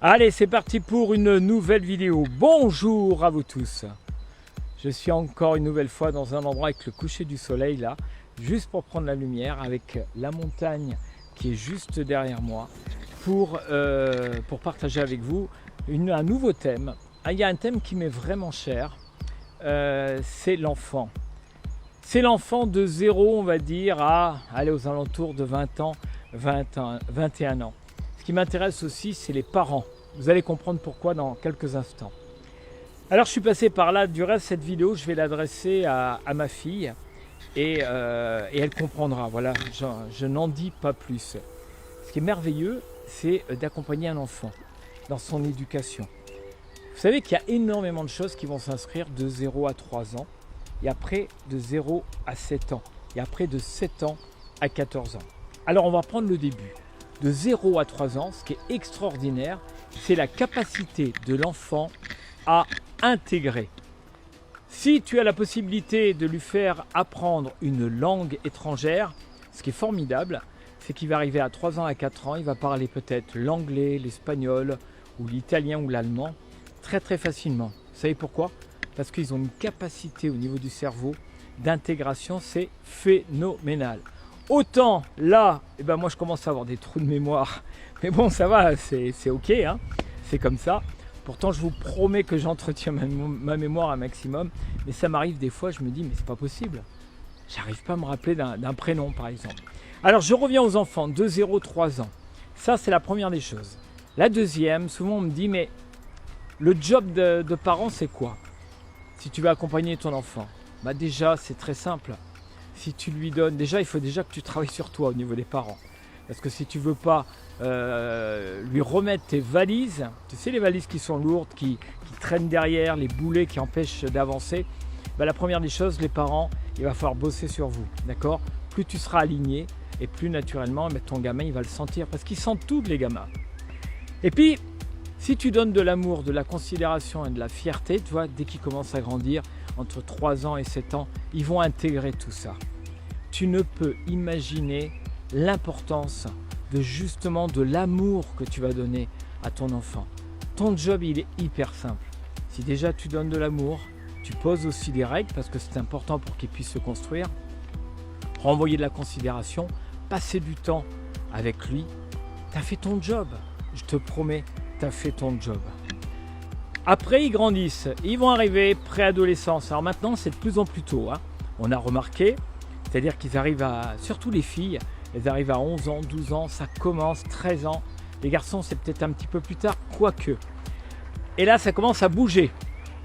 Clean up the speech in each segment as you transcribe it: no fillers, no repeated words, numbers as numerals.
Allez, c'est parti pour une nouvelle vidéo. Bonjour à vous tous. Je suis encore une nouvelle fois dans un endroit avec le coucher du soleil là, juste pour prendre la lumière, avec la montagne qui est juste derrière moi, pour partager avec vous un nouveau thème. Il y a un thème qui m'est vraiment cher, c'est l'enfant. C'est l'enfant de 0, on va dire, à aller aux alentours de 20 ans, 21 ans. Ce qui m'intéresse aussi, c'est les parents. Vous allez comprendre pourquoi dans quelques instants. Alors, je suis passé par là. Du reste, cette vidéo, je vais l'adresser à ma fille et elle comprendra. Voilà, je n'en dis pas plus. Ce qui est merveilleux, c'est d'accompagner un enfant dans son éducation. Vous savez qu'il y a énormément de choses qui vont s'inscrire de 0 à 3 ans et après de 0 à 7 ans et après de 7 ans à 14 ans. Alors, on va prendre le début. De 0 à 3 ans, ce qui est extraordinaire, c'est la capacité de l'enfant à intégrer. Si tu as la possibilité de lui faire apprendre une langue étrangère, ce qui est formidable, c'est qu'il va arriver à 3 ans, à 4 ans, il va parler peut-être l'anglais, l'espagnol ou l'italien ou l'allemand très facilement. Vous savez pourquoi? Parce qu'ils ont une capacité au niveau du cerveau d'intégration, c'est phénoménal. Autant là, moi je commence à avoir des trous de mémoire, mais bon ça va, c'est ok, hein, c'est comme ça. Pourtant je vous promets que j'entretiens ma mémoire un maximum, mais ça m'arrive des fois, je me dis mais c'est pas possible, j'arrive pas à me rappeler d'un prénom par exemple. Alors je reviens aux enfants de 0-3 ans, ça c'est la première des choses. La deuxième, souvent on me dit mais le job de parent c'est quoi? Si tu veux accompagner ton enfant, déjà c'est très simple. Si tu lui donnes, il faut déjà que tu travailles sur toi au niveau des parents. Parce que si tu ne veux pas lui remettre tes valises, tu sais les valises qui sont lourdes, qui traînent derrière, les boulets qui empêchent d'avancer, la première des choses, les parents, il va falloir bosser sur vous. D'accord? Plus tu seras aligné et plus naturellement, ton gamin il va le sentir. Parce qu'ils sentent tout les gamins. Et puis, si tu donnes de l'amour, de la considération et de la fierté, tu vois, dès qu'ils commencent à grandir, entre 3 ans et 7 ans, ils vont intégrer tout ça. Tu ne peux imaginer l'importance de l'amour que tu vas donner à ton enfant. Ton job, il est hyper simple. Si déjà tu donnes de l'amour, tu poses aussi des règles parce que c'est important pour qu'il puisse se construire, renvoyer de la considération, passer du temps avec lui, tu as fait ton job. Je te promets, tu as fait ton job. Après, ils grandissent, ils vont arriver préadolescence. Alors maintenant, c'est de plus en plus tôt. On a remarqué, c'est-à-dire qu'ils arrivent surtout les filles, elles arrivent à 11 ans, 12 ans, ça commence, 13 ans. Les garçons, c'est peut-être un petit peu plus tard, quoique. Et là, ça commence à bouger.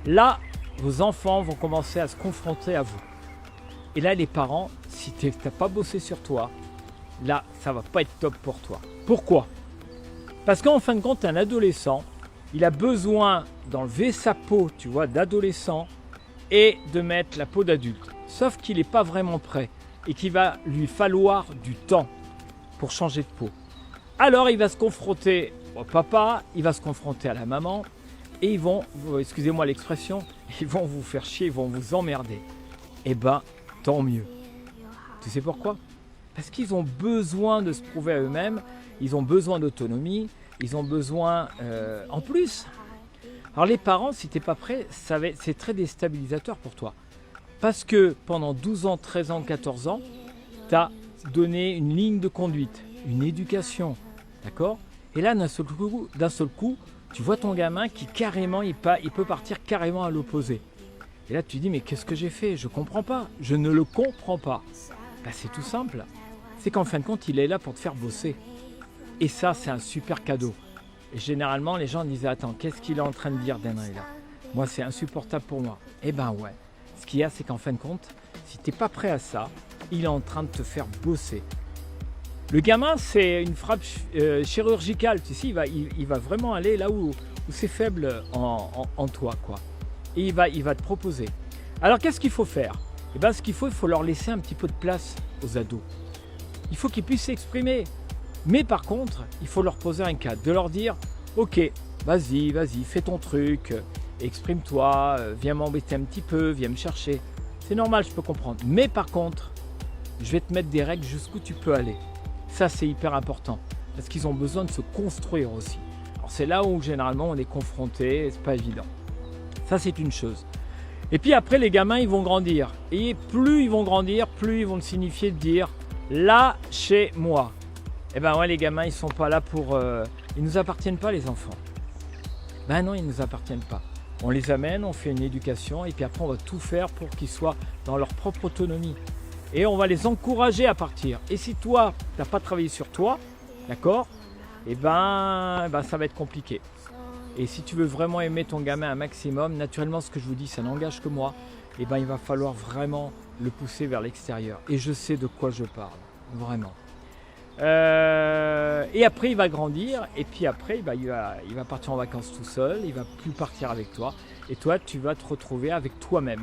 Là, vos enfants vont commencer à se confronter à vous. Et là, les parents, si tu n'as pas bossé sur toi, là, ça ne va pas être top pour toi. Pourquoi? Parce qu'en fin de compte, un adolescent, il a besoin d'enlever sa peau, tu vois, d'adolescent et de mettre la peau d'adulte. Sauf qu'il n'est pas vraiment prêt et qu'il va lui falloir du temps pour changer de peau. Alors il va se confronter au papa, il va se confronter à la maman et ils vont, excusez-moi l'expression, ils vont vous faire chier, ils vont vous emmerder. Tant mieux. Tu sais pourquoi? Parce qu'ils ont besoin de se prouver à eux-mêmes, ils ont besoin d'autonomie, ils ont besoin en plus. Alors les parents, si tu n'es pas prêt, c'est très déstabilisateur pour toi. Parce que pendant 12 ans, 13 ans, 14 ans, tu as donné une ligne de conduite, une éducation. D'accord? Et là, d'un seul coup, tu vois ton gamin qui carrément, il peut partir carrément à l'opposé. Et là, tu dis, mais qu'est-ce que j'ai fait? Je ne comprends pas. Je ne le comprends pas. C'est tout simple. C'est qu'en fin de compte, il est là pour te faire bosser. Et ça, c'est un super cadeau. Et généralement, les gens disaient, attends, qu'est-ce qu'il est en train de dire, Denry, là? Moi, c'est insupportable pour moi. Ouais. Ce qu'il y a, c'est qu'en fin de compte, si tu n'es pas prêt à ça, il est en train de te faire bosser. Le gamin, c'est une frappe chirurgicale. Tu sais, il va vraiment aller là où c'est faible en toi, quoi. Et il va te proposer. Alors, qu'est-ce qu'il faut faire? Ce qu'il faut, il faut leur laisser un petit peu de place aux ados. Il faut qu'ils puissent s'exprimer. Mais par contre, il faut leur poser un cadre, de leur dire « Ok, vas-y, fais ton truc, exprime-toi, viens m'embêter un petit peu, viens me chercher. » C'est normal, je peux comprendre. Mais par contre, je vais te mettre des règles jusqu'où tu peux aller. Ça, c'est hyper important, parce qu'ils ont besoin de se construire aussi. C'est là où généralement on est confronté, c'est pas évident. Ça c'est une chose. Et puis après les gamins ils vont grandir. Et plus ils vont grandir, plus ils vont signifier de dire là chez moi. Et ben ouais les gamins ils sont pas là pour... ils nous appartiennent pas les enfants. Ben non ils nous appartiennent pas. On les amène, on fait une éducation et puis après on va tout faire pour qu'ils soient dans leur propre autonomie. Et on va les encourager à partir. Et si toi, tu n'as pas travaillé sur toi, d'accord, et ben ça va être compliqué. Et si tu veux vraiment aimer ton gamin un maximum, naturellement ce que je vous dis, ça n'engage que moi, et ben il va falloir vraiment le pousser vers l'extérieur. Et je sais de quoi je parle, vraiment. Et après il va grandir, et puis après il va partir en vacances tout seul, il va plus partir avec toi, et toi tu vas te retrouver avec toi-même.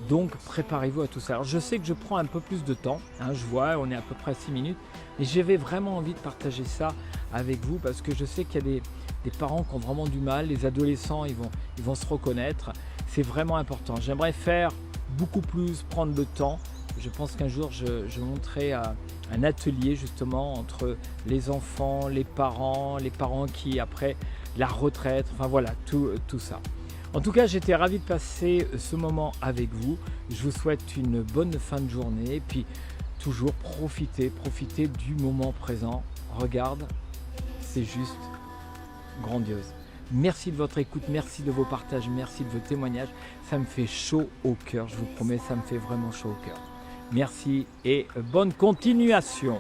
Donc préparez-vous à tout ça. Alors je sais que je prends un peu plus de temps, hein, je vois on est à peu près à 6 minutes, mais j'avais vraiment envie de partager ça avec vous parce que je sais qu'il y a des parents qui ont vraiment du mal, les adolescents ils vont se reconnaître, c'est vraiment important. J'aimerais faire beaucoup plus, prendre le temps. Je pense qu'un jour je monterai un atelier justement entre les enfants, les parents qui après la retraite, enfin voilà, tout ça. En tout cas, j'étais ravi de passer ce moment avec vous. Je vous souhaite une bonne fin de journée. Et puis, toujours profitez du moment présent. Regarde, c'est juste grandiose. Merci de votre écoute, merci de vos partages, merci de vos témoignages. Ça me fait chaud au cœur, je vous promets, ça me fait vraiment chaud au cœur. Merci et bonne continuation.